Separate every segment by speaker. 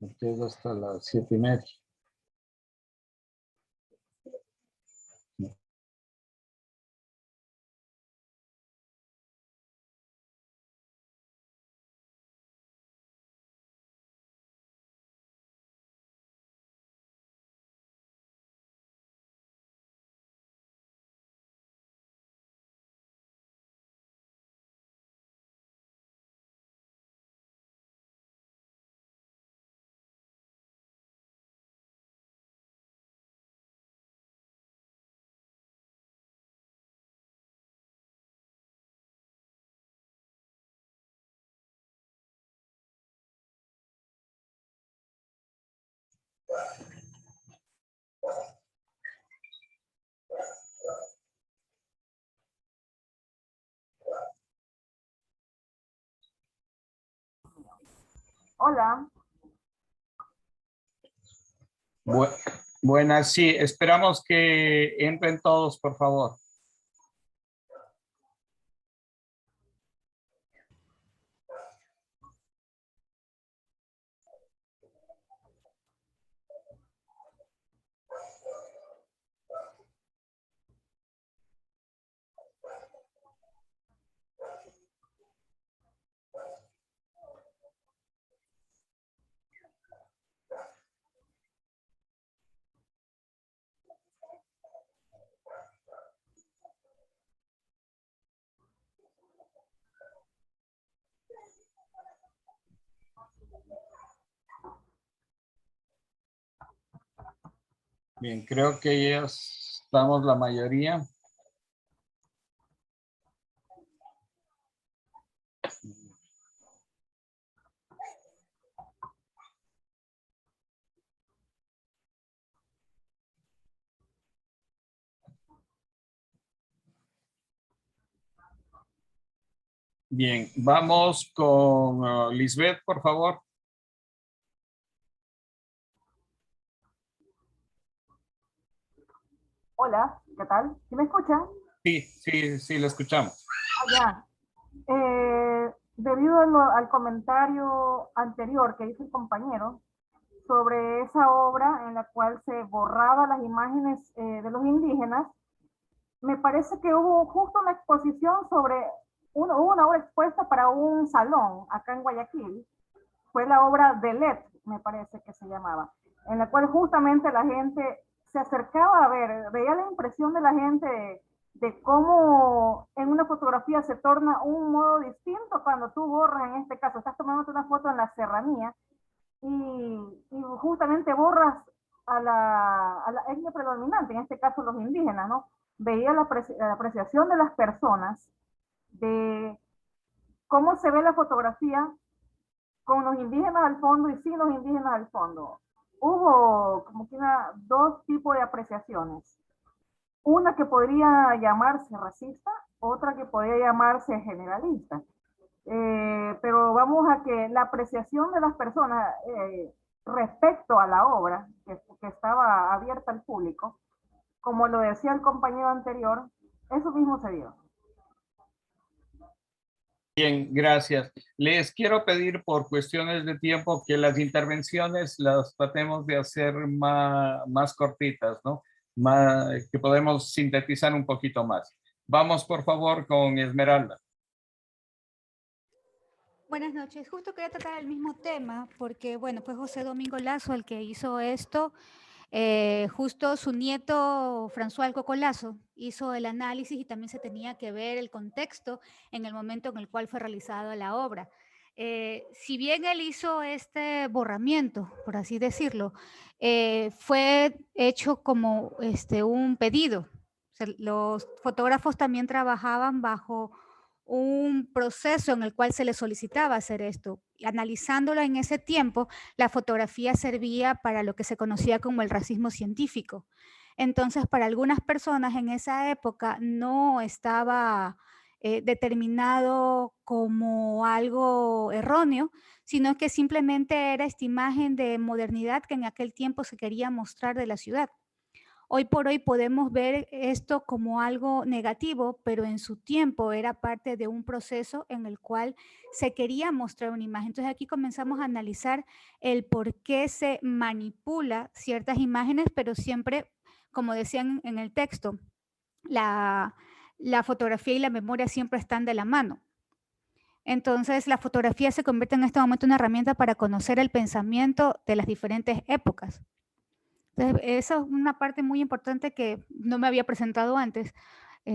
Speaker 1: Empiezo hasta las 7:30.
Speaker 2: Hola.
Speaker 1: Buenas, sí, esperamos que entren todos, por favor. Bien, creo que ya estamos la mayoría. Bien, vamos con Lisbeth, por favor.
Speaker 2: Hola, ¿qué tal? ¿Sí me escuchan?
Speaker 1: Sí, lo escuchamos.
Speaker 2: Ya. Debido al comentario anterior que hizo el compañero sobre esa obra en la cual se borraban las imágenes de los indígenas, me parece que hubo justo una exposición sobre, hubo una obra expuesta para un salón acá en Guayaquil. Fue la obra de LED, me parece que se llamaba, en la cual justamente la gente se acercaba a ver, veía la impresión de la gente de cómo en una fotografía se torna un modo distinto cuando tú borras, en este caso, estás tomando una foto en la serranía y justamente borras a la etnia predominante, en este caso los indígenas, ¿no? Veía la apreciación de las personas, de cómo se ve la fotografía con los indígenas al fondo y sin los indígenas al fondo. Hubo como que dos tipos de apreciaciones. Una que podría llamarse racista, otra que podría llamarse generalista. Pero vamos a que la apreciación de las personas respecto a la obra que estaba abierta al público, como lo decía el compañero anterior, eso mismo se dio.
Speaker 1: Bien, gracias. Les quiero pedir por cuestiones de tiempo que las intervenciones las tratemos de hacer más cortitas, ¿no? Que podemos sintetizar un poquito más. Vamos, por favor, con Esmeralda.
Speaker 3: Buenas noches. Justo quería tratar el mismo tema porque, bueno, fue José Domingo Lazo el que hizo esto. Justo su nieto François Coco Lazo hizo el análisis y también se tenía que ver el contexto en el momento en el cual fue realizada la obra. Si bien él hizo este borramiento, por así decirlo, fue hecho como un pedido. O sea, los fotógrafos también trabajaban bajo un proceso en el cual se les solicitaba hacer esto. Analizándolo en ese tiempo, la fotografía servía para lo que se conocía como el racismo científico. Entonces, para algunas personas en esa época no estaba determinado como algo erróneo, sino que simplemente era esta imagen de modernidad que en aquel tiempo se quería mostrar de la ciudad. Hoy por hoy podemos ver esto como algo negativo, pero en su tiempo era parte de un proceso en el cual se quería mostrar una imagen. Entonces aquí comenzamos a analizar el por qué se manipula ciertas imágenes, pero siempre, como decían en el texto, la, la fotografía y la memoria siempre están de la mano. Entonces, la fotografía se convierte en este momento en una herramienta para conocer el pensamiento de las diferentes épocas. Entonces, esa es una parte muy importante que no me había presentado antes.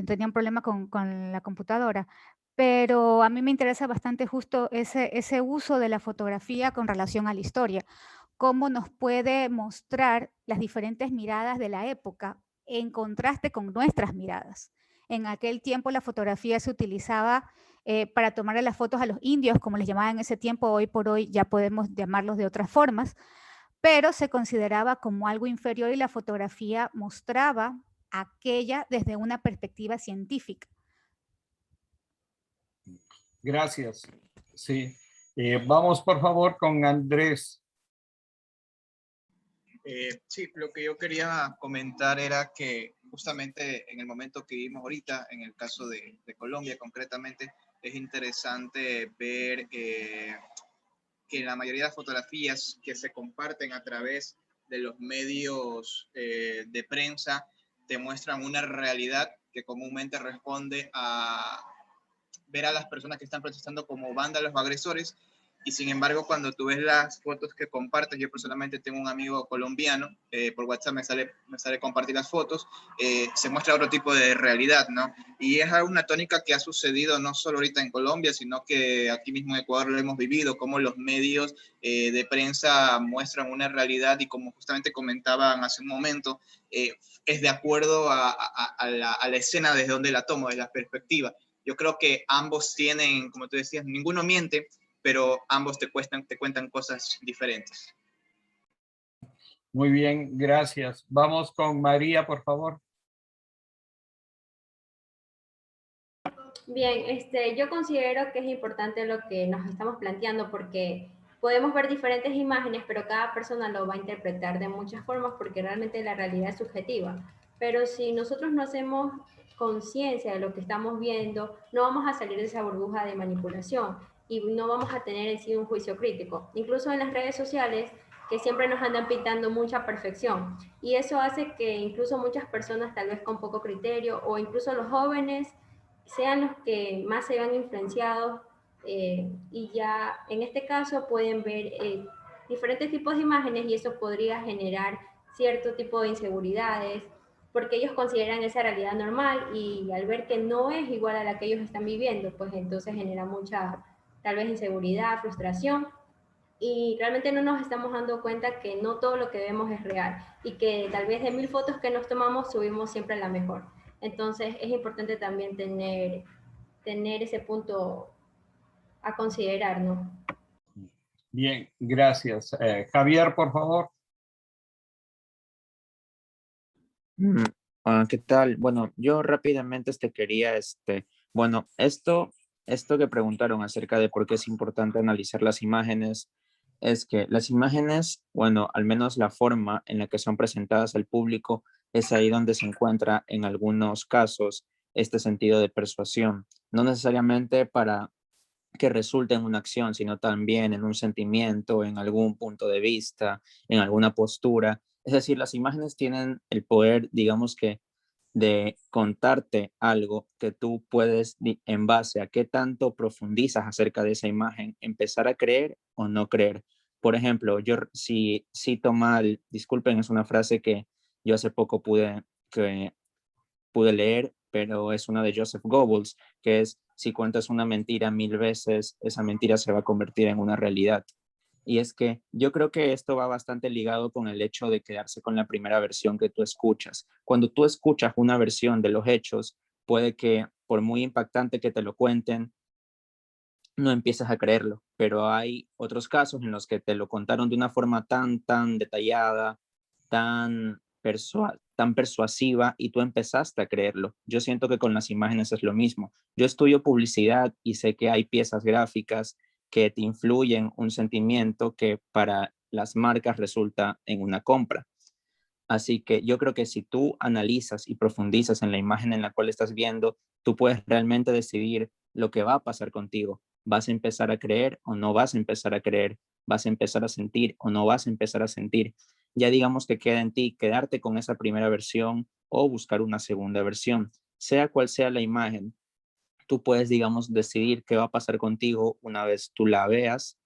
Speaker 3: Tenía un problema con la computadora, pero a mí me interesa bastante justo ese uso de la fotografía con relación a la historia, cómo nos puede mostrar las diferentes miradas de la época en contraste con nuestras miradas. En aquel tiempo la fotografía se utilizaba para tomarle las fotos a los indios, como les llamaban en ese tiempo. Hoy por hoy ya podemos llamarlos de otras formas, pero se consideraba como algo inferior y la fotografía mostraba aquella desde una perspectiva científica.
Speaker 1: Gracias. Sí. Vamos por favor con Andrés.
Speaker 4: Sí, lo que yo quería comentar era que justamente en el momento que vivimos ahorita, en el caso de Colombia concretamente, es interesante ver que la mayoría de las fotografías que se comparten a través de los medios de prensa te muestran una realidad que comúnmente responde a ver a las personas que están protestando como vándalos o agresores. Y sin embargo, cuando tú ves las fotos que compartes, yo personalmente tengo un amigo colombiano, por WhatsApp me sale compartir las fotos, se muestra otro tipo de realidad, ¿no? Y es una tónica que ha sucedido no solo ahorita en Colombia, sino que aquí mismo en Ecuador lo hemos vivido, cómo los medios de prensa muestran una realidad y como justamente comentaban hace un momento, es de acuerdo a la escena desde donde la tomo, desde la perspectiva. Yo creo que ambos tienen, como tú decías, ninguno miente, pero ambos te cuentan cosas diferentes.
Speaker 1: Muy bien, gracias. Vamos con María, por favor.
Speaker 5: Bien, yo considero que es importante lo que nos estamos planteando porque podemos ver diferentes imágenes, pero cada persona lo va a interpretar de muchas formas porque realmente la realidad es subjetiva. Pero si nosotros no hacemos conciencia de lo que estamos viendo, no vamos a salir de esa burbuja de manipulación y no vamos a tener en sí un juicio crítico. Incluso en las redes sociales, que siempre nos andan pintando mucha perfección. Y eso hace que incluso muchas personas, tal vez con poco criterio, o incluso los jóvenes, sean los que más se vean influenciados y ya en este caso pueden ver diferentes tipos de imágenes y eso podría generar cierto tipo de inseguridades porque ellos consideran esa realidad normal y al ver que no es igual a la que ellos están viviendo, pues entonces genera mucha tal vez inseguridad, frustración y realmente no nos estamos dando cuenta que no todo lo que vemos es real y que tal vez de 1000 fotos que nos tomamos subimos siempre la mejor. Entonces es importante también tener ese punto a considerar, ¿no?
Speaker 1: Bien, gracias. Javier, por favor.
Speaker 6: ¿Qué tal? Bueno, yo rápidamente quería, bueno, esto que preguntaron acerca de por qué es importante analizar las imágenes, es que las imágenes, bueno, al menos la forma en la que son presentadas al público, es ahí donde se encuentra en algunos casos este sentido de persuasión, no necesariamente para que resulte en una acción, sino también en un sentimiento, en algún punto de vista, en alguna postura. Es decir, las imágenes tienen el poder, digamos que, de contarte algo que tú puedes, en base a qué tanto profundizas acerca de esa imagen, empezar a creer o no creer. Por ejemplo, yo si cito mal, disculpen, es una frase que yo hace poco pude leer, pero es una de Joseph Goebbels, que es, si cuentas una mentira 1000 veces, esa mentira se va a convertir en una realidad. Y es que yo creo que esto va bastante ligado con el hecho de quedarse con la primera versión que tú escuchas. Cuando tú escuchas una versión de los hechos, puede que por muy impactante que te lo cuenten, no empieces a creerlo, pero hay otros casos en los que te lo contaron de una forma tan detallada, tan persuasiva y tú empezaste a creerlo. Yo siento que con las imágenes es lo mismo. Yo estudio publicidad y sé que hay piezas gráficas que te influyen un sentimiento que para las marcas resulta en una compra. Así que yo creo que si tú analizas y profundizas en la imagen en la cual estás viendo, tú puedes realmente decidir lo que va a pasar contigo. ¿Vas a empezar a creer o no vas a empezar a creer? ¿Vas a empezar a sentir o no vas a empezar a sentir? Ya digamos que queda en ti quedarte con esa primera versión o buscar una segunda versión. Sea cual sea la imagen, tú puedes, digamos, decidir qué va a pasar contigo una vez tú la veas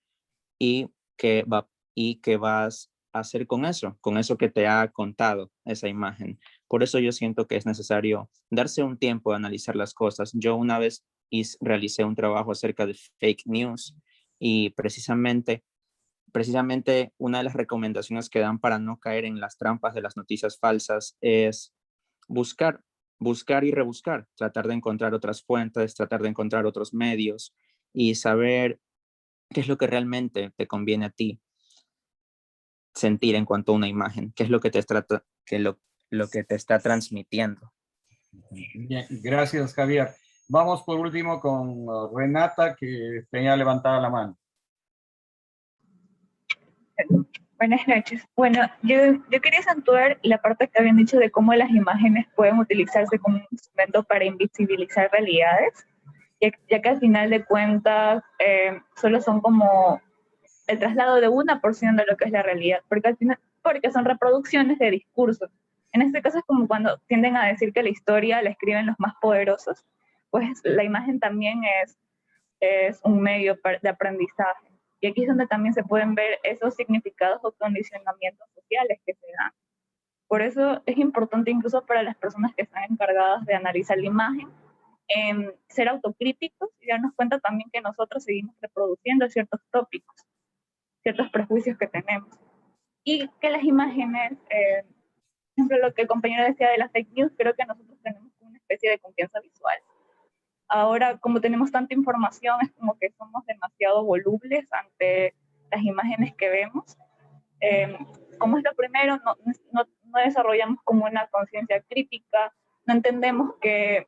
Speaker 6: y qué vas a hacer con eso que te ha contado esa imagen. Por eso yo siento que es necesario darse un tiempo de analizar las cosas. Yo una vez realicé un trabajo acerca de fake news y precisamente una de las recomendaciones que dan para no caer en las trampas de las noticias falsas es buscar, buscar y rebuscar, tratar de encontrar otras fuentes, tratar de encontrar otros medios y saber qué es lo que realmente te conviene a ti sentir en cuanto a una imagen, qué es lo que te trata, lo que te está transmitiendo.
Speaker 1: Bien, gracias, Javier. Vamos por último con Renata, que tenía levantada la mano.
Speaker 7: Buenas noches. Bueno, yo quería acentuar la parte que habían dicho de cómo las imágenes pueden utilizarse como un instrumento para invisibilizar realidades, ya que al final de cuentas solo son como el traslado de una porción de lo que es la realidad, porque son reproducciones de discursos. En este caso es como cuando tienden a decir que la historia la escriben los más poderosos, pues la imagen también es un medio de aprendizaje. Y aquí es donde también se pueden ver esos significados o condicionamientos sociales que se dan. Por eso es importante incluso para las personas que están encargadas de analizar la imagen, ser autocríticos y darnos cuenta también que nosotros seguimos reproduciendo ciertos tópicos, ciertos prejuicios que tenemos. Y que las imágenes, por ejemplo, lo que el compañero decía de las fake news, creo que nosotros tenemos una especie de confianza visual. Ahora, como tenemos tanta información, es como que somos demasiado volubles ante las imágenes que vemos. Como es lo primero, no desarrollamos como una conciencia crítica, no entendemos que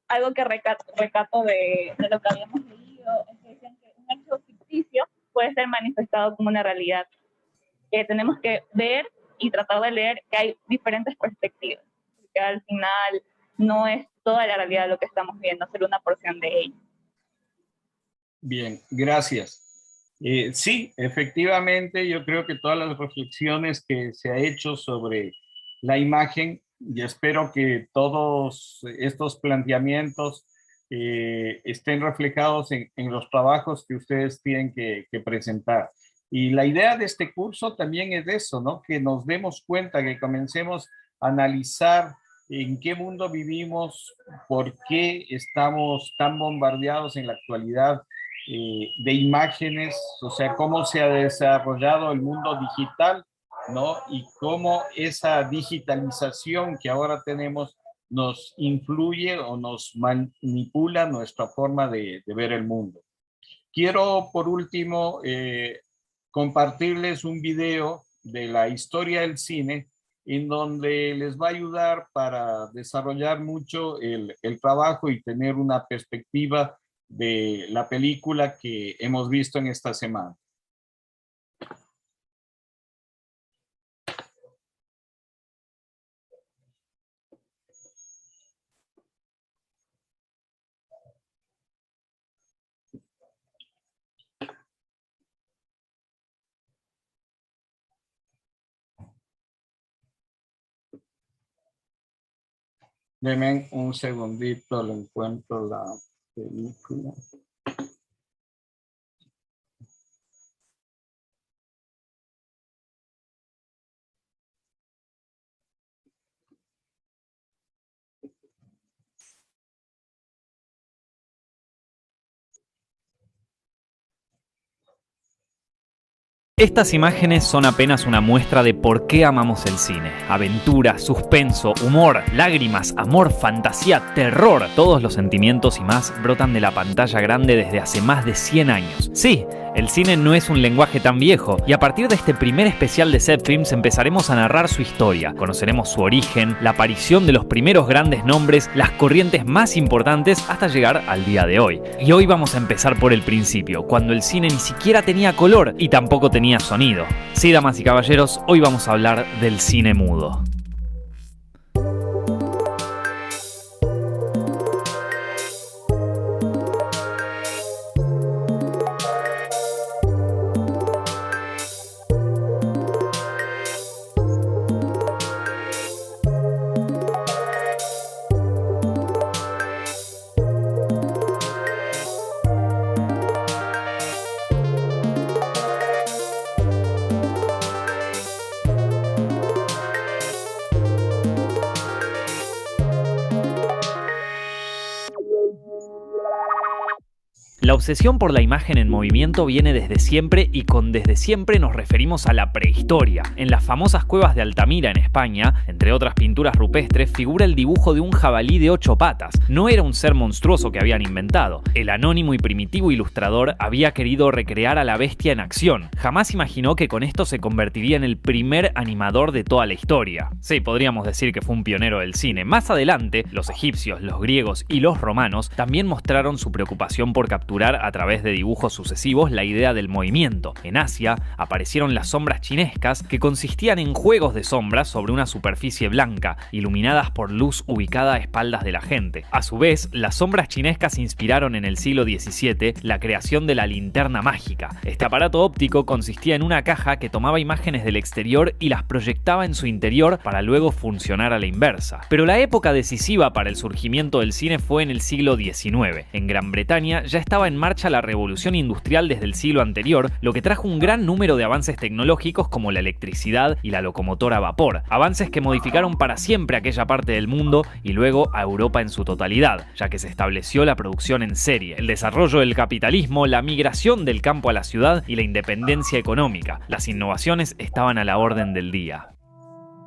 Speaker 7: algo que recato de lo que habíamos leído es que dicen que un hecho ficticio puede ser manifestado como una realidad. Que tenemos que ver y tratar de leer que hay diferentes perspectivas, porque al final no es toda la realidad lo que estamos viendo, solo una porción de ella.
Speaker 1: Bien, gracias. Sí, efectivamente, yo creo que todas las reflexiones que se ha hecho sobre la imagen, y espero que todos estos planteamientos estén reflejados en los trabajos que ustedes tienen que presentar. Y la idea de este curso también es eso, ¿no? Que nos demos cuenta, que comencemos a analizar en qué mundo vivimos, por qué estamos tan bombardeados en la actualidad de imágenes, o sea, cómo se ha desarrollado el mundo digital, ¿no? Y cómo esa digitalización que ahora tenemos nos influye o nos manipula nuestra forma de ver el mundo. Quiero, por último, compartirles un video de la historia del cine en donde les va a ayudar para desarrollar mucho el trabajo y tener una perspectiva de la película que hemos visto en esta semana. Denme un segundito, le encuentro la película.
Speaker 8: Estas imágenes son apenas una muestra de por qué amamos el cine. Aventura, suspenso, humor, lágrimas, amor, fantasía, terror. Todos los sentimientos y más brotan de la pantalla grande desde hace más de 100 años. Sí, El cine no es un lenguaje tan viejo, y a partir de este primer especial de Zepfilms empezaremos a narrar su historia, conoceremos su origen, la aparición de los primeros grandes nombres, las corrientes más importantes hasta llegar al día de hoy. Y hoy vamos a empezar por el principio, cuando el cine ni siquiera tenía color y tampoco tenía sonido. Sí, damas y caballeros, hoy vamos a hablar del cine mudo. La obsesión por la imagen en movimiento viene desde siempre, y con desde siempre nos referimos a la prehistoria. En las famosas cuevas de Altamira, en España, entre otras pinturas rupestres, figura el dibujo de un jabalí de 8 patas. No era un ser monstruoso que habían inventado. El anónimo y primitivo ilustrador había querido recrear a la bestia en acción. Jamás imaginó que con esto se convertiría en el primer animador de toda la historia. Sí, podríamos decir que fue un pionero del cine. Más adelante, los egipcios, los griegos y los romanos también mostraron su preocupación por capturar a través de dibujos sucesivos la idea del movimiento. En Asia aparecieron las sombras chinescas, que consistían en juegos de sombras sobre una superficie blanca, iluminadas por luz ubicada a espaldas de la gente. A su vez, las sombras chinescas inspiraron en el siglo XVII la creación de la linterna mágica. Este aparato óptico consistía en una caja que tomaba imágenes del exterior y las proyectaba en su interior para luego funcionar a la inversa. Pero la época decisiva para el surgimiento del cine fue en el siglo XIX. En Gran Bretaña ya estaba en marcha la revolución industrial desde el siglo anterior, lo que trajo un gran número de avances tecnológicos como la electricidad y la locomotora a vapor, avances que modificaron para siempre aquella parte del mundo y luego a Europa en su totalidad, ya que se estableció la producción en serie, el desarrollo del capitalismo, la migración del campo a la ciudad y la independencia económica. Las innovaciones estaban a la orden del día.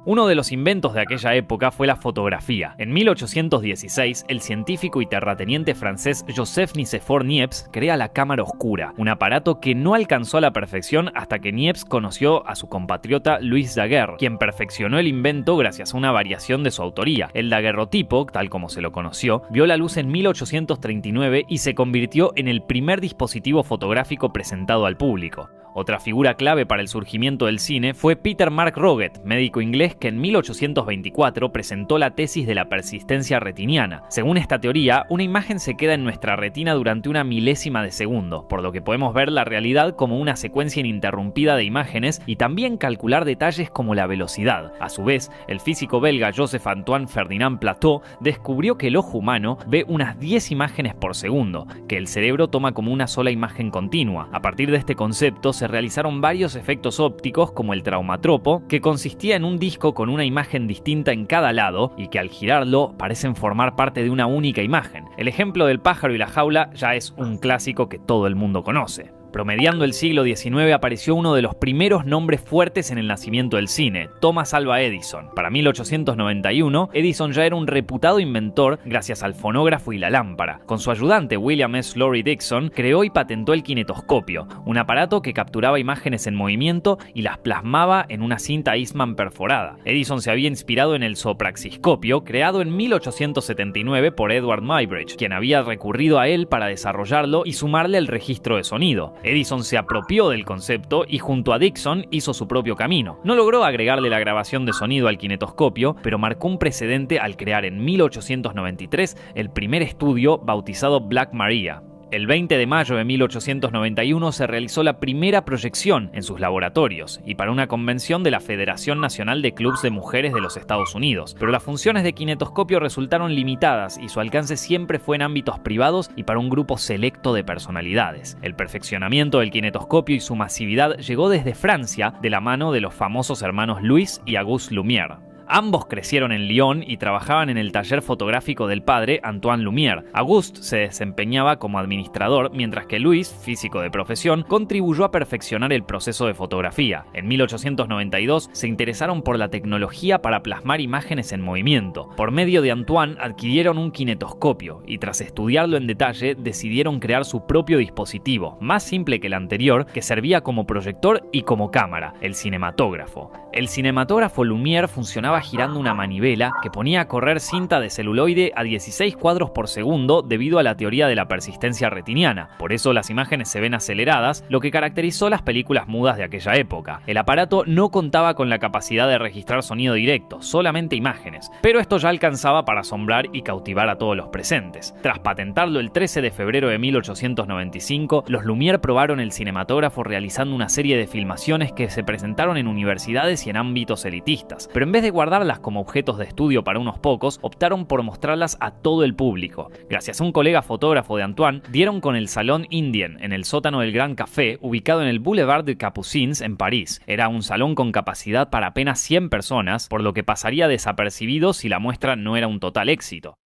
Speaker 8: Uno de los inventos de aquella época fue la fotografía. En 1816, el científico y terrateniente francés Joseph Nicéphore Niepce crea la cámara oscura, un aparato que no alcanzó a la perfección hasta que Niepce conoció a su compatriota Louis Daguerre, quien perfeccionó el invento gracias a una variación de su autoría. El daguerrotipo, tal como se lo conoció, vio la luz en 1839 y se convirtió en el primer dispositivo fotográfico presentado al público. Otra figura clave para el surgimiento del cine fue Peter Mark Roget, médico inglés que en 1824 presentó la tesis de la persistencia retiniana. Según esta teoría, una imagen se queda en nuestra retina durante una milésima de segundo, por lo que podemos ver la realidad como una secuencia ininterrumpida de imágenes y también calcular detalles como la velocidad. A su vez, el físico belga Joseph Antoine Ferdinand Plateau descubrió que el ojo humano ve unas 10 imágenes por segundo, que el cerebro toma como una sola imagen continua. A partir de este concepto, se realizaron varios efectos ópticos como el traumatropo, que consistía en un disco con una imagen distinta en cada lado y que al girarlo parecen formar parte de una única imagen. El ejemplo del pájaro y la jaula ya es un clásico que todo el mundo conoce. Promediando el siglo XIX apareció uno de los primeros nombres fuertes en el nacimiento del cine, Thomas Alva Edison. Para 1891, Edison ya era un reputado inventor gracias al fonógrafo y la lámpara. Con su ayudante William S. Lorry Dixon, creó y patentó el kinetoscopio, un aparato que capturaba imágenes en movimiento y las plasmaba en una cinta Eastman perforada. Edison se había inspirado en el sopraxiscopio, creado en 1879 por Edward Muybridge, quien había recurrido a él para desarrollarlo y sumarle el registro de sonido. Edison se apropió del concepto y junto a Dixon hizo su propio camino. No logró agregarle la grabación de sonido al kinetoscopio, pero marcó un precedente al crear en 1893 el primer estudio bautizado Black Maria. El 20 de mayo de 1891 se realizó la primera proyección en sus laboratorios y para una convención de la Federación Nacional de Clubs de Mujeres de los Estados Unidos. Pero las funciones de kinetoscopio resultaron limitadas y su alcance siempre fue en ámbitos privados y para un grupo selecto de personalidades. El perfeccionamiento del kinetoscopio y su masividad llegó desde Francia de la mano de los famosos hermanos Louis y Auguste Lumière. Ambos crecieron en Lyon y trabajaban en el taller fotográfico del padre, Antoine Lumière. Auguste se desempeñaba como administrador, mientras que Louis, físico de profesión, contribuyó a perfeccionar el proceso de fotografía. En 1892 se interesaron por la tecnología para plasmar imágenes en movimiento. Por medio de Antoine adquirieron un kinetoscopio y tras estudiarlo en detalle decidieron crear su propio dispositivo, más simple que el anterior, que servía como proyector y como cámara, el cinematógrafo. El cinematógrafo Lumière funcionaba girando una manivela que ponía a correr cinta de celuloide a 16 cuadros por segundo debido a la teoría de la persistencia retiniana. Por eso las imágenes se ven aceleradas, lo que caracterizó las películas mudas de aquella época. El aparato no contaba con la capacidad de registrar sonido directo, solamente imágenes, pero esto ya alcanzaba para asombrar y cautivar a todos los presentes. Tras patentarlo el 13 de febrero de 1895, los Lumière probaron el cinematógrafo realizando una serie de filmaciones que se presentaron en universidades y en ámbitos elitistas, pero en vez de guardarlas como objetos de estudio para unos pocos, optaron por mostrarlas a todo el público. Gracias a un colega fotógrafo de Antoine, dieron con el Salón Indien en el sótano del Gran Café, ubicado en el Boulevard de Capucines en París. Era un salón con capacidad para apenas 100 personas, por lo que pasaría desapercibido si la muestra no era un total éxito.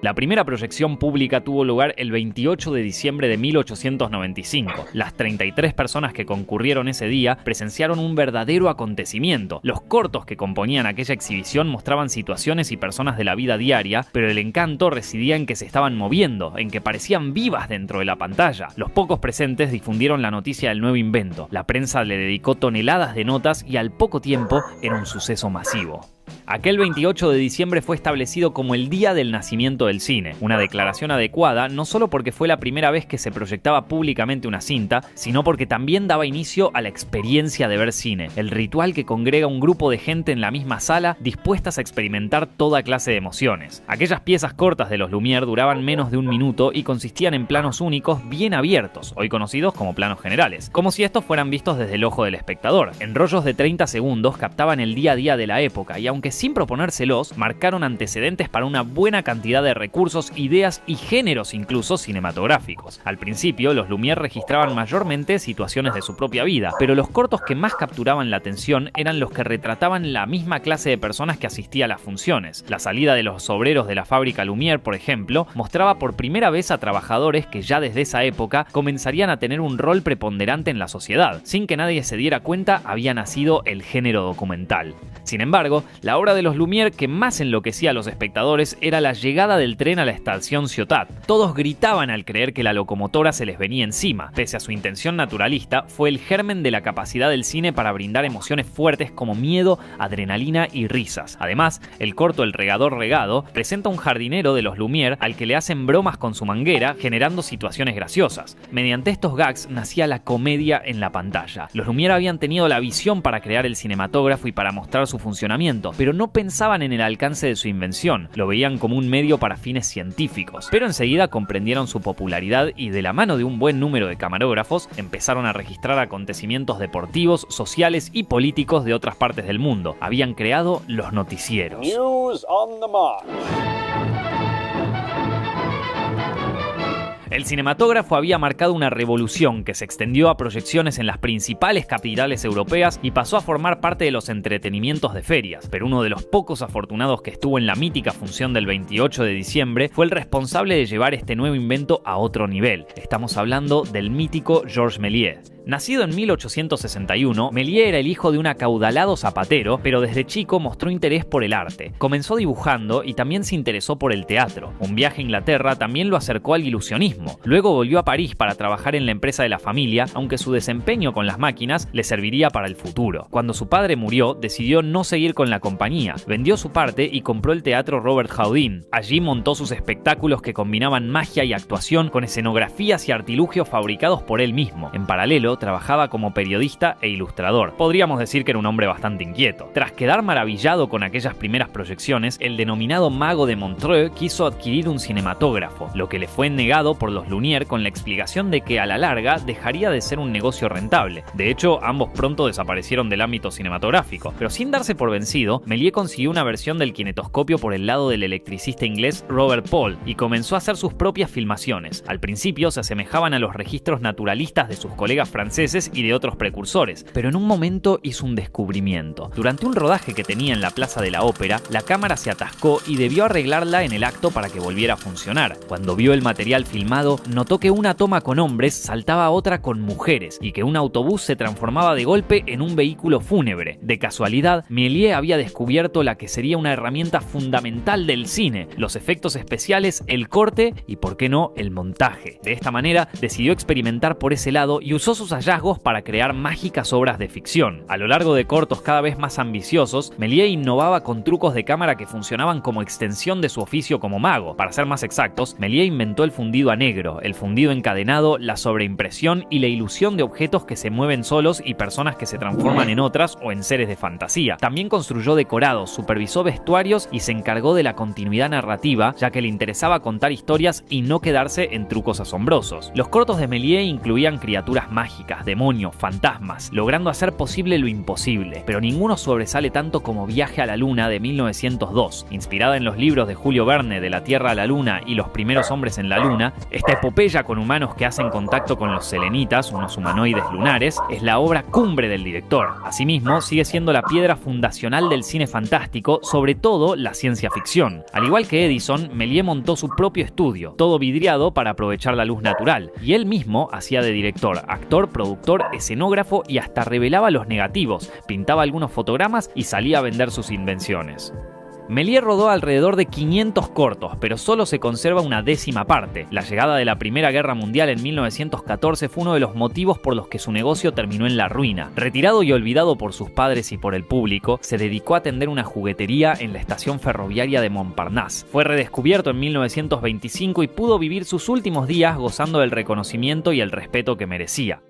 Speaker 8: La primera proyección pública tuvo lugar el 28 de diciembre de 1895. Las 33 personas que concurrieron ese día presenciaron un verdadero acontecimiento. Los cortos que componían aquella exhibición mostraban situaciones y personas de la vida diaria, pero el encanto residía en que se estaban moviendo, en que parecían vivas dentro de la pantalla. Los pocos presentes difundieron la noticia del nuevo invento. La prensa le dedicó toneladas de notas y al poco tiempo era un suceso masivo. Aquel 28 de diciembre fue establecido como el día del nacimiento del cine, una declaración adecuada no solo porque fue la primera vez que se proyectaba públicamente una cinta, sino porque también daba inicio a la experiencia de ver cine, el ritual que congrega un grupo de gente en la misma sala dispuestas a experimentar toda clase de emociones. Aquellas piezas cortas de los Lumière duraban menos de un minuto y consistían en planos únicos bien abiertos, hoy conocidos como planos generales, como si estos fueran vistos desde el ojo del espectador. En rollos de 30 segundos captaban el día a día de la época y aunque sin proponérselos, marcaron antecedentes para una buena cantidad de recursos, ideas y géneros incluso cinematográficos. Al principio, los Lumière registraban mayormente situaciones de su propia vida, pero los cortos que más capturaban la atención eran los que retrataban la misma clase de personas que asistía a las funciones. La salida de los obreros de la fábrica Lumière, por ejemplo, mostraba por primera vez a trabajadores que ya desde esa época comenzarían a tener un rol preponderante en la sociedad. Sin que nadie se diera cuenta, había nacido el género documental. Sin embargo, la obra de los Lumière que más enloquecía a los espectadores era la llegada del tren a la estación Ciotat. Todos gritaban al creer que la locomotora se les venía encima. Pese a su intención naturalista, fue el germen de la capacidad del cine para brindar emociones fuertes como miedo, adrenalina y risas. Además, el corto El regador regado presenta un jardinero de los Lumière al que le hacen bromas con su manguera, generando situaciones graciosas. Mediante estos gags nacía la comedia en la pantalla. Los Lumière habían tenido la visión para crear el cinematógrafo y para mostrar su funcionamiento, pero no pensaban en el alcance de su invención, lo veían como un medio para fines científicos. Pero enseguida comprendieron su popularidad y de la mano de un buen número de camarógrafos empezaron a registrar acontecimientos deportivos, sociales y políticos de otras partes del mundo. Habían creado los noticieros.
Speaker 9: News on the March.
Speaker 8: El cinematógrafo había marcado una revolución que se extendió a proyecciones en las principales capitales europeas y pasó a formar parte de los entretenimientos de ferias, pero uno de los pocos afortunados que estuvo en la mítica función del 28 de diciembre fue el responsable de llevar este nuevo invento a otro nivel. Estamos hablando del mítico Georges Méliès. Nacido en 1861, Méliès era el hijo de un acaudalado zapatero, pero desde chico mostró interés por el arte. Comenzó dibujando y también se interesó por el teatro. Un viaje a Inglaterra también lo acercó al ilusionismo. Luego volvió a París para trabajar en la empresa de la familia, aunque su desempeño con las máquinas le serviría para el futuro. Cuando su padre murió, decidió no seguir con la compañía. Vendió su parte y compró el teatro Robert Houdin. Allí montó sus espectáculos que combinaban magia y actuación con escenografías y artilugios fabricados por él mismo. En paralelo, trabajaba como periodista e ilustrador. Podríamos decir que era un hombre bastante inquieto. Tras quedar maravillado con aquellas primeras proyecciones, el denominado mago de Montreux quiso adquirir un cinematógrafo, lo que le fue negado por los Lumière con la explicación de que a la larga dejaría de ser un negocio rentable. De hecho, ambos pronto desaparecieron del ámbito cinematográfico, pero sin darse por vencido, Méliès consiguió una versión del kinetoscopio por el lado del electricista inglés Robert Paul y comenzó a hacer sus propias filmaciones. Al principio se asemejaban a los registros naturalistas de sus colegas franceses, franceses y de otros precursores, pero en un momento hizo un descubrimiento. Durante un rodaje que tenía en la Plaza de la Ópera, la cámara se atascó y debió arreglarla en el acto para que volviera a funcionar. Cuando vio el material filmado, notó que una toma con hombres saltaba a otra con mujeres y que un autobús se transformaba de golpe en un vehículo fúnebre. De casualidad, Méliès había descubierto la que sería una herramienta fundamental del cine: los efectos especiales, el corte y, por qué no, el montaje. De esta manera, decidió experimentar por ese lado y usó sus hallazgos para crear mágicas obras de ficción. A lo largo de cortos cada vez más ambiciosos, Méliès innovaba con trucos de cámara que funcionaban como extensión de su oficio como mago. Para ser más exactos, Méliès inventó el fundido a negro, el fundido encadenado, la sobreimpresión y la ilusión de objetos que se mueven solos y personas que se transforman en otras o en seres de fantasía. También construyó decorados, supervisó vestuarios y se encargó de la continuidad narrativa, ya que le interesaba contar historias y no quedarse en trucos asombrosos. Los cortos de Méliès incluían criaturas mágicas, demonios, fantasmas, logrando hacer posible lo imposible, pero ninguno sobresale tanto como Viaje a la Luna de 1902. Inspirada en los libros de Julio Verne de La Tierra a la Luna y Los primeros hombres en la Luna, esta epopeya con humanos que hacen contacto con los selenitas, unos humanoides lunares, es la obra cumbre del director. Asimismo, sigue siendo la piedra fundacional del cine fantástico, sobre todo la ciencia ficción. Al igual que Edison, Méliès montó su propio estudio, todo vidriado para aprovechar la luz natural, y él mismo hacía de director, actor, productor, escenógrafo y hasta revelaba los negativos, pintaba algunos fotogramas y salía a vender sus invenciones. Méliès rodó alrededor de 500 cortos, pero solo se conserva una décima parte. La llegada de la Primera Guerra Mundial en 1914 fue uno de los motivos por los que su negocio terminó en la ruina. Retirado y olvidado por sus padres y por el público, se dedicó a atender una juguetería en la estación ferroviaria de Montparnasse. Fue redescubierto en 1925 y pudo vivir sus últimos días gozando del reconocimiento y el respeto que merecía.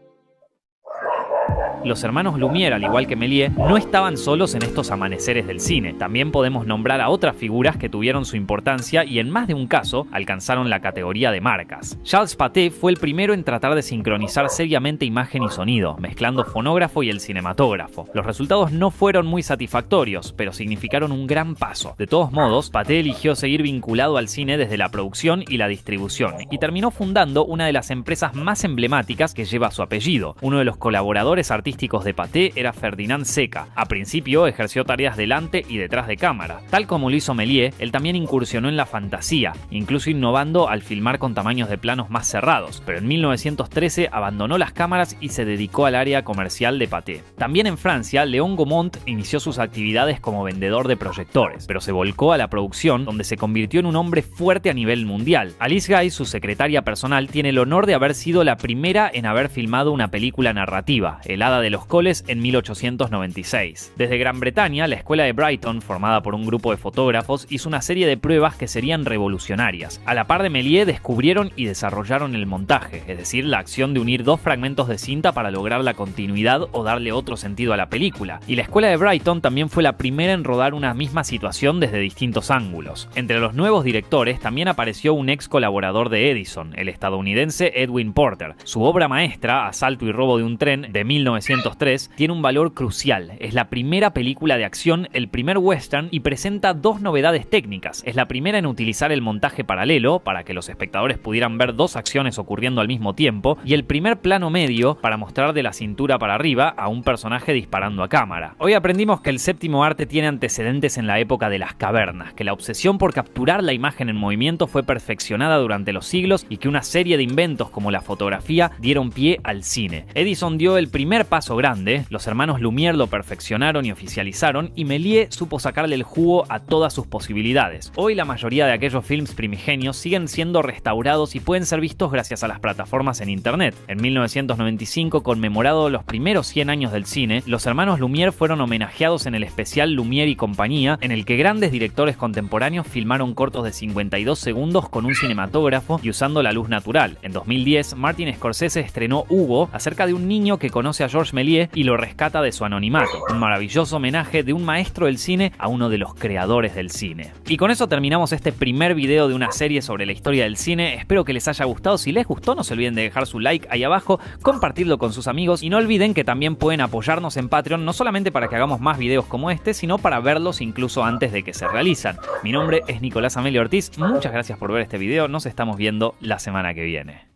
Speaker 8: Los hermanos Lumière, al igual que Méliès, no estaban solos en estos amaneceres del cine. También podemos nombrar a otras figuras que tuvieron su importancia y en más de un caso alcanzaron la categoría de marcas. Charles Pathé fue el primero en tratar de sincronizar seriamente imagen y sonido, mezclando fonógrafo y el cinematógrafo. Los resultados no fueron muy satisfactorios, pero significaron un gran paso. De todos modos, Pathé eligió seguir vinculado al cine desde la producción y la distribución, y terminó fundando una de las empresas más emblemáticas que lleva su apellido. Uno de los colaboradores artísticos de Pathé era Ferdinand Seca. A principio ejerció tareas delante y detrás de cámara. Tal como lo hizo Méliès, él también incursionó en la fantasía, incluso innovando al filmar con tamaños de planos más cerrados, pero en 1913 abandonó las cámaras y se dedicó al área comercial de Pathé. También en Francia, Léon Gaumont inició sus actividades como vendedor de proyectores, pero se volcó a la producción, donde se convirtió en un hombre fuerte a nivel mundial. Alice Guy, su secretaria personal, tiene el honor de haber sido la primera en haber filmado una película narrativa, El Hada de los Coles, en 1896. Desde Gran Bretaña, la escuela de Brighton, formada por un grupo de fotógrafos, hizo una serie de pruebas que serían revolucionarias. A la par de Méliès, descubrieron y desarrollaron el montaje, es decir, la acción de unir dos fragmentos de cinta para lograr la continuidad o darle otro sentido a la película. Y la escuela de Brighton también fue la primera en rodar una misma situación desde distintos ángulos. Entre los nuevos directores también apareció un ex colaborador de Edison, el estadounidense Edwin Porter. Su obra maestra, Asalto y robo de un tren, de 1903, tiene un valor crucial. Es la primera película de acción, el primer western, y presenta dos novedades técnicas. Es la primera en utilizar el montaje paralelo, para que los espectadores pudieran ver dos acciones ocurriendo al mismo tiempo, y el primer plano medio, para mostrar de la cintura para arriba a un personaje disparando a cámara. Hoy aprendimos que el séptimo arte tiene antecedentes en la época de las cavernas, que la obsesión por capturar la imagen en movimiento fue perfeccionada durante los siglos y que una serie de inventos como la fotografía dieron pie al cine. Edison dio el primer paso grande, los hermanos Lumière lo perfeccionaron y oficializaron, y Méliès supo sacarle el jugo a todas sus posibilidades. Hoy la mayoría de aquellos films primigenios siguen siendo restaurados y pueden ser vistos gracias a las plataformas en internet. En 1995, conmemorado los primeros 100 años del cine, los hermanos Lumière fueron homenajeados en el especial Lumière y compañía, en el que grandes directores contemporáneos filmaron cortos de 52 segundos con un cinematógrafo y usando la luz natural. En 2010, Martin Scorsese estrenó Hugo, acerca de un niño que conoce a Georges Méliès y lo rescata de su anonimato. Un maravilloso homenaje de un maestro del cine a uno de los creadores del cine. Y con eso terminamos este primer video de una serie sobre la historia del cine. Espero que les haya gustado. Si les gustó, no se olviden de dejar su like ahí abajo, compartirlo con sus amigos y no olviden que también pueden apoyarnos en Patreon, no solamente para que hagamos más videos como este, sino para verlos incluso antes de que se realizan. Mi nombre es Nicolás Amelio Ortiz. Muchas gracias por ver este video. Nos estamos viendo la semana que viene.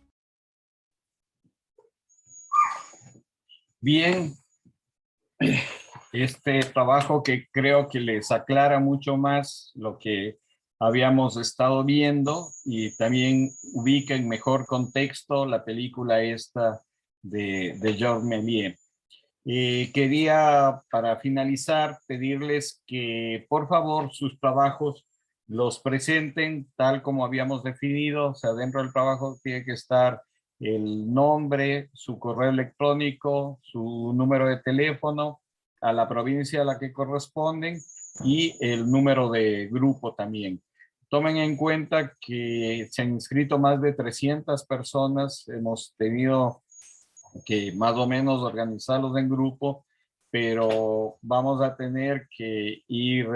Speaker 1: Bien, este trabajo que creo que les aclara mucho más lo que habíamos estado viendo y también ubica en mejor contexto la película esta de Georges Méliès. Quería, para finalizar, pedirles que por favor sus trabajos los presenten tal como habíamos definido. O sea, dentro del trabajo tiene que estar el nombre, su correo electrónico, su número de teléfono, a la provincia a la que corresponden y el número de grupo también. Tomen en cuenta que se han inscrito más de 300 personas. Hemos tenido que más o menos organizarlos en grupo, pero vamos a tener que ir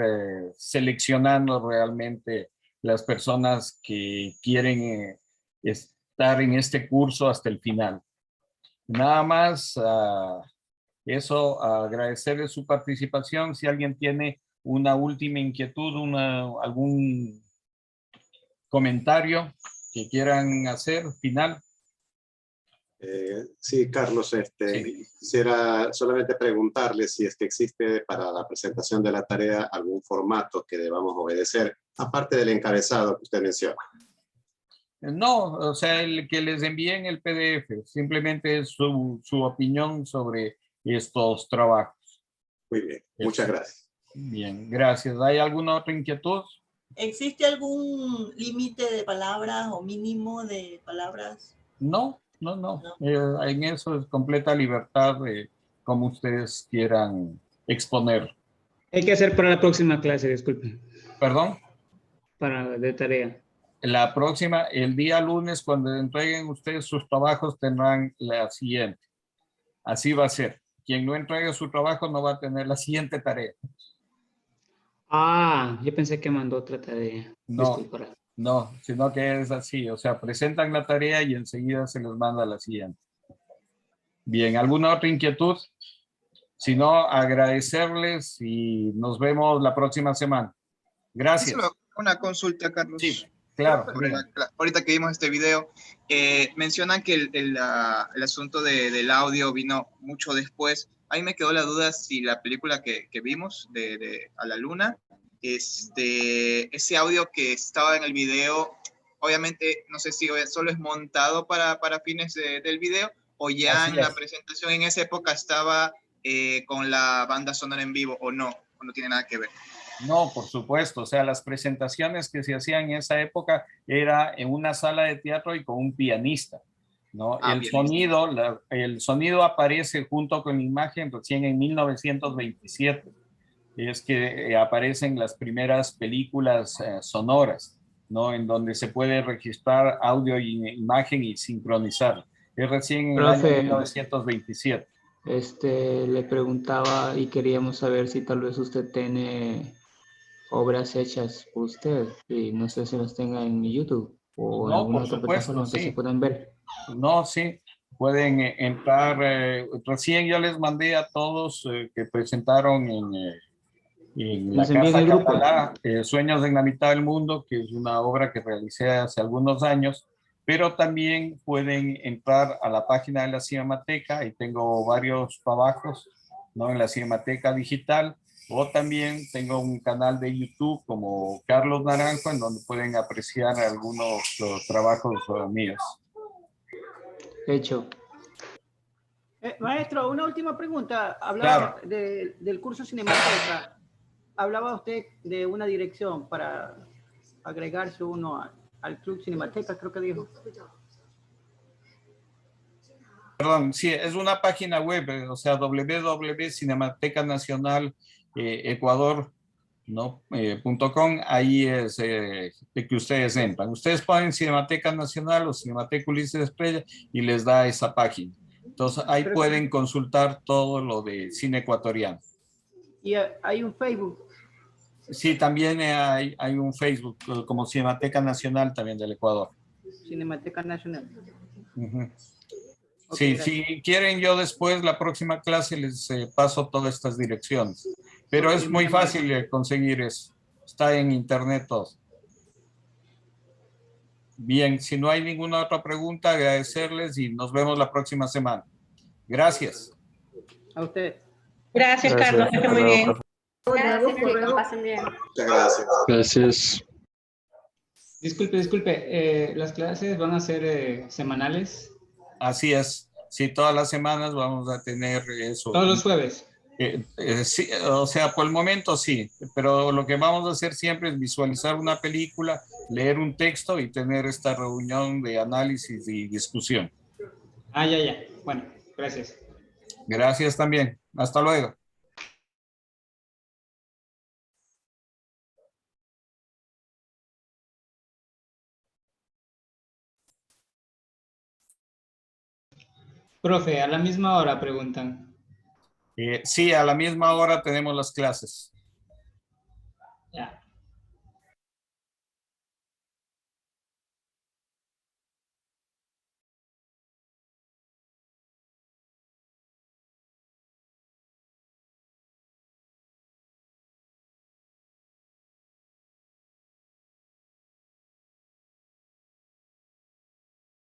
Speaker 1: seleccionando realmente las personas que quieren estar en este curso hasta el final. Nada más eso, agradecerles su participación. Si alguien tiene una última inquietud, algún comentario que quieran hacer, final.
Speaker 10: Sí, Carlos,
Speaker 1: Sí.
Speaker 10: quisiera solamente preguntarle si es que existe para la presentación de la tarea algún formato que debamos obedecer, aparte del encabezado que usted menciona.
Speaker 1: No, o sea, el que les envíen el PDF, simplemente es su opinión sobre estos trabajos.
Speaker 10: Muy bien, muchas gracias.
Speaker 1: Bien, gracias. ¿Hay alguna otra inquietud?
Speaker 11: ¿Existe algún límite de palabras o mínimo de palabras?
Speaker 1: No. En eso es completa libertad de como ustedes quieran exponer.
Speaker 12: Hay que hacer para la próxima clase, disculpen.
Speaker 1: ¿Perdón?
Speaker 12: Para de tarea.
Speaker 1: La próxima, el día lunes, cuando entreguen ustedes sus trabajos, tendrán la siguiente. Así va a ser. Quien no entregue su trabajo no va a tener la siguiente tarea.
Speaker 12: Ah, yo pensé que mandó otra tarea.
Speaker 1: No, sino que es así. O sea, presentan la tarea y enseguida se les manda la siguiente. Bien, ¿alguna otra inquietud? Si no, agradecerles y nos vemos la próxima semana. Gracias.
Speaker 4: Solo una consulta, Carlos.
Speaker 1: Sí, claro.
Speaker 4: Ahorita que vimos este video, mencionan que el asunto del audio vino mucho después. Ahí me quedó la duda si la película que vimos de A la Luna, ese audio que estaba en el video, obviamente, no sé si solo es montado para fines del video o ya
Speaker 1: Así
Speaker 4: en la
Speaker 1: es.
Speaker 4: presentación en esa época estaba con la banda sonora en vivo o no tiene nada que ver.
Speaker 1: No, por supuesto. O sea, las presentaciones que se hacían en esa época era en una sala de teatro y con un pianista, ¿no? El sonido aparece junto con la imagen recién en 1927. Es que aparecen las primeras películas sonoras, ¿no? En donde se puede registrar audio y imagen y sincronizar. Es recién en el año 1927.
Speaker 12: Le preguntaba y queríamos saber si tal vez usted tiene obras hechas por usted y no sé si las tenga en YouTube o en alguna otra plataforma que se puedan ver.
Speaker 1: No, sí, pueden entrar. Recién yo les mandé a todos que presentaron en la Casa Catalá, Sueños en la mitad del mundo, que es una obra que realicé hace algunos años, pero también pueden entrar a la página de la Cinemateca y tengo varios trabajos, ¿no? En la Cinemateca Digital, o también tengo un canal de YouTube como Carlos Naranjo, en donde pueden apreciar algunos trabajos míos.
Speaker 12: Hecho.
Speaker 13: Maestro, una última pregunta. Hablaba del curso Cinemateca. Hablaba usted de una dirección para agregarse uno al Club Cinemateca, creo que dijo.
Speaker 1: Perdón, sí, es una página web, o sea, www.cinematecanacional.ecuador.com. Ahí es de que ustedes entran. Ustedes ponen Cinemateca Nacional o Cinemateca Ulises Estrella y les da esa página. Entonces, ahí pueden consultar todo lo de cine ecuatoriano.
Speaker 13: Y hay un Facebook.
Speaker 1: Sí, también hay un Facebook como Cinemateca Nacional también del Ecuador.
Speaker 13: Cinemateca Nacional.
Speaker 1: Sí, si quieren yo después, la próxima clase les paso todas estas direcciones. Pero es muy fácil de conseguir eso. Está en internet todo. Bien, si no hay ninguna otra pregunta, agradecerles y nos vemos la próxima semana. Gracias.
Speaker 13: A usted.
Speaker 14: Gracias, Carlos. Que esté muy bien.
Speaker 5: Gracias, chicos. Pasen bien.
Speaker 10: Muchas gracias.
Speaker 15: Gracias.
Speaker 12: Disculpe, ¿las clases van a ser semanales?
Speaker 1: Así es. Sí, todas las semanas vamos a tener eso.
Speaker 12: ¿Todos los jueves?
Speaker 1: Sí, o sea, por el momento sí, pero lo que vamos a hacer siempre es visualizar una película, leer un texto y tener esta reunión de análisis y discusión.
Speaker 12: Ah, ya. Bueno, gracias.
Speaker 1: Gracias también. Hasta luego.
Speaker 12: Profe, a la misma hora preguntan.
Speaker 1: Sí, a la misma hora tenemos las clases.
Speaker 12: Ya.